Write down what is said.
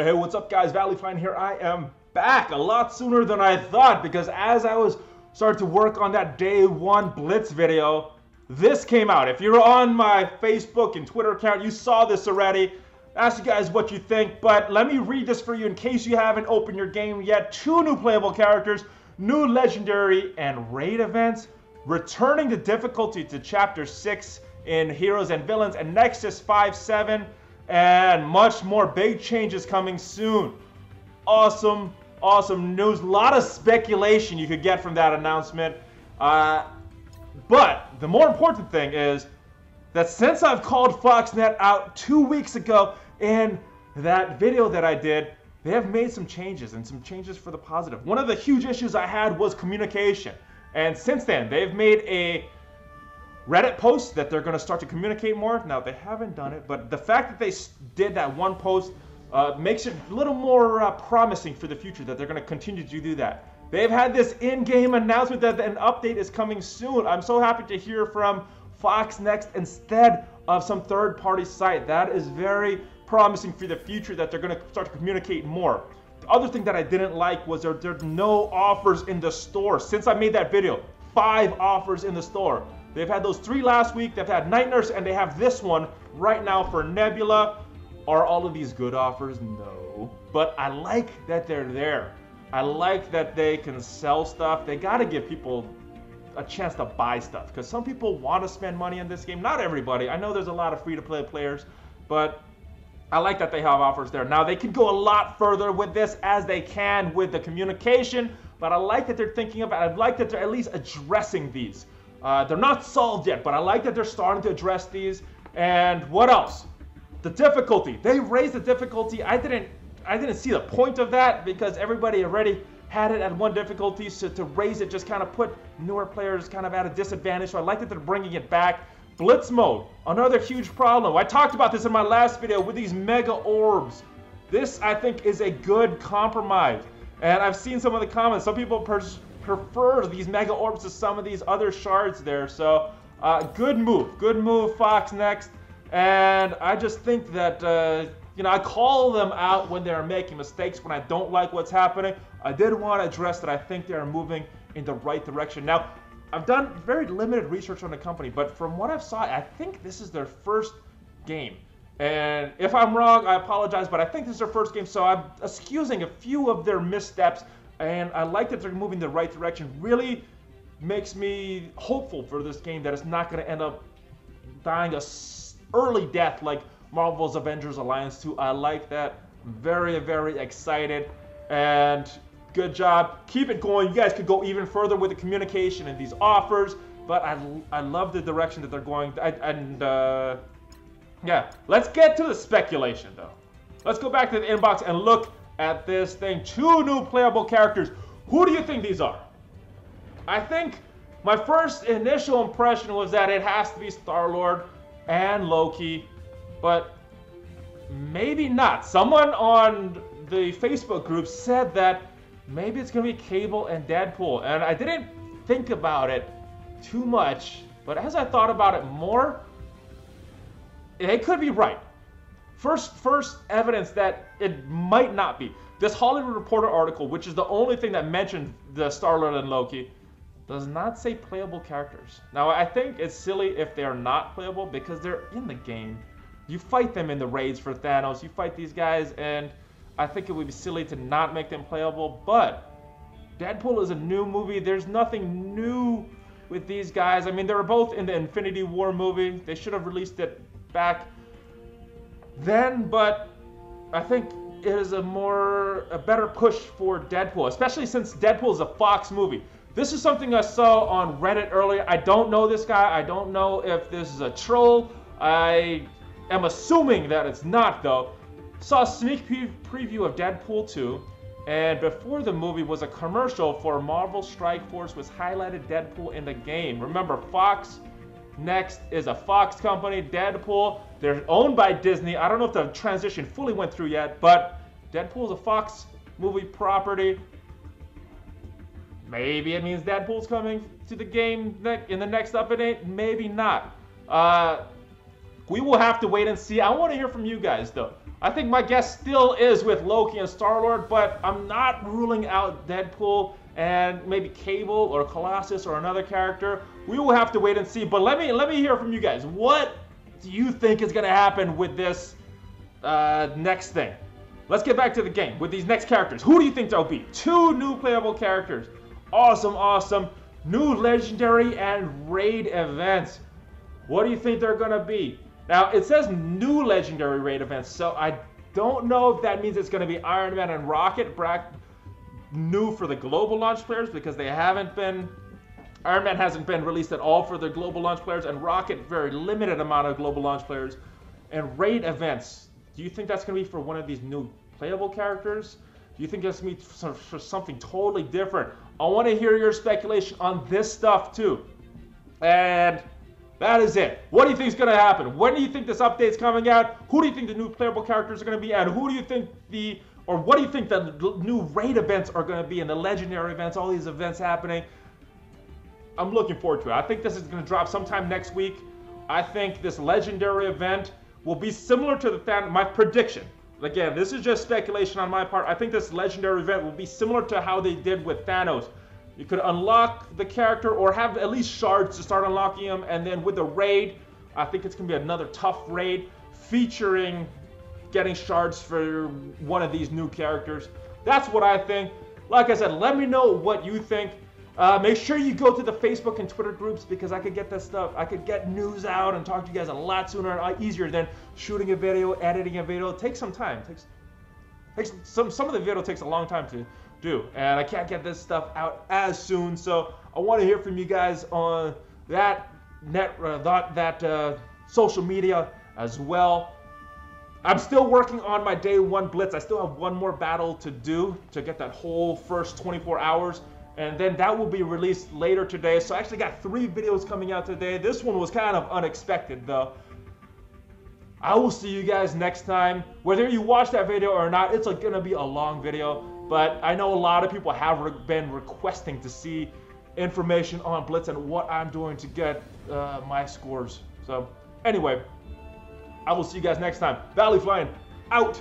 Hey, what's up guys? Valleyfine here. I am back a lot sooner than I thought because as I was starting to work on that day one Blitz video, this came out. If you're on my Facebook and Twitter account, you saw this already. Ask you guys what you think, but let me read this for you in case you haven't opened your game yet. 2 new playable characters, new legendary and raid events, returning the difficulty to Chapter 6 in Heroes and Villains, and Nexus 5-7. And much more big changes coming soon. Awesome news. A lot of speculation you could get from that announcement. But the more important thing is that since I've called FoxNext out 2 weeks ago in that video that I did, they have made some changes, and some changes for the positive. One of the huge issues I had was communication. And since then, they've made a Reddit post that they're going to start to communicate more. Now, they haven't done it, but the fact that they did that one post makes it a little more promising for the future that they're going to continue to do that. They've had this in-game announcement that an update is coming soon. I'm so happy to hear from FoxNext instead of some third-party site. That is very promising for the future that they're going to start to communicate more. The other thing that I didn't like was there's no offers in the store. Since I made that video, 5 offers in the store. They've had those 3 last week, they've had Night Nurse, and they have this one right now for Nebula. Are all of these good offers? No. But I like that they're there. I like that they can sell stuff. They gotta give people a chance to buy stuff, because some people want to spend money in this game. Not everybody. I know there's a lot of free-to-play players, but I like that they have offers there. Now, they can go a lot further with this as they can with the communication, but I like that they're thinking about it. I like that they're at least addressing these. They're not solved yet, but I like that they're starting to address these. And what else? The difficulty. They raised the difficulty. I didn't see the point of that because everybody already had it at 1 difficulty, so to raise it just kind of put newer players kind of at a disadvantage. So I like that they're bringing it back. Blitz mode, another huge problem. I talked about this in my last video with these mega orbs. This, I think, is a good compromise. And I've seen some of the comments. Some people prefer these mega orbs to some of these other shards there. So good move FoxNext. And I just think that I call them out when they're making mistakes, when I don't like what's happening. I did want to address that I think they're moving in the right direction. Now, I've done very limited research on the company, but from what I've saw, I think this is their first game. And if I'm wrong, I apologize, but I think this is their first game, so I'm excusing a few of their missteps. And I like that they're moving in the right direction. Really makes me hopeful for this game that it's not going to end up dying a early death like Marvel's Avengers Alliance 2. I like that. Very, very excited. And good job. Keep it going. You guys could go even further with the communication and these offers. But I love the direction that they're going. Yeah, let's get to the speculation though. Let's go back to the inbox and look at this thing. 2 new playable characters. Who do you think these are? I think my first initial impression was that it has to be Star-Lord and Loki, but maybe not. Someone on the Facebook group said that maybe it's gonna be Cable and Deadpool, and I didn't think about it too much, but as I thought about it more, they could be right. First evidence that it might not be. This Hollywood Reporter article, which is the only thing that mentioned the Star-Lord and Loki, does not say playable characters. Now, I think it's silly if they're not playable because they're in the game. You fight them in the raids for Thanos, you fight these guys, and I think it would be silly to not make them playable, but Deadpool is a new movie. There's nothing new with these guys. I mean, they were both in the Infinity War movie. They should have released it back then, but I think it is a better push for Deadpool, especially since Deadpool is a Fox movie. This is something I saw on Reddit earlier. I don't know this guy. I don't know if this is a troll. I am assuming that it's not, though. Saw a sneak preview of Deadpool 2, and before the movie was a commercial for Marvel Strike Force, which highlighted Deadpool in the game. Remember, FoxNext is a Fox company. Deadpool, they're owned by Disney. I don't know if the transition fully went through yet, but Deadpool is a Fox movie property. Maybe it means Deadpool's coming to the game in the next update. Maybe not. We will have to wait and see. I want to hear from you guys, though. I think my guess still is with Loki and Star-Lord, but I'm not ruling out Deadpool and maybe Cable or Colossus or another character. We will have to wait and see, but let me hear from you guys. What do you think is going to happen with this next thing? Let's get back to the game with these next characters. Who do you think there'll be? 2 new playable characters. Awesome, awesome. New legendary and raid events. What do you think they're going to be? Now, it says new legendary raid events, so I don't know if that means it's going to be Iron Man and Rocket, new for the global launch players, because they haven't been, Iron Man hasn't been released at all for the global launch players, and Rocket, very limited amount of global launch players. And raid events, do you think that's going to be for one of these new playable characters? Do you think that's going to be for something totally different? I want to hear your speculation on this stuff too. And that is it. What do you think is going to happen? When do you think this update's coming out? Who do you think the new playable characters are going to be? And who do you think what do you think the new raid events are going to be, and the legendary events, all these events happening? I'm looking forward to it. I think this is going to drop sometime next week. I think this legendary event will be similar to my prediction. Again, this is just speculation on my part. I think this legendary event will be similar to how they did with Thanos. You could unlock the character or have at least shards to start unlocking them, and then with the raid, I think it's going to be another tough raid featuring getting shards for one of these new characters. That's what I think. Like I said, let me know what you think. Make sure you go to the Facebook and Twitter groups, because I could get this stuff. I could get news out and talk to you guys a lot sooner and a lot easier than shooting a video, editing a video. It takes some time. Some of the video takes a long time to do, and I can't get this stuff out as soon. So I want to hear from you guys on that social media as well. I'm still working on my day 1 blitz. I still have one more battle to do to get that whole first 24 hours. And then that will be released later today. So I actually got 3 videos coming out today. This one was kind of unexpected though. I will see you guys next time. Whether you watch that video or not, it's gonna be a long video. But I know a lot of people have been requesting to see information on Blitz and what I'm doing to get my scores. So anyway, I will see you guys next time. Valley Flying out.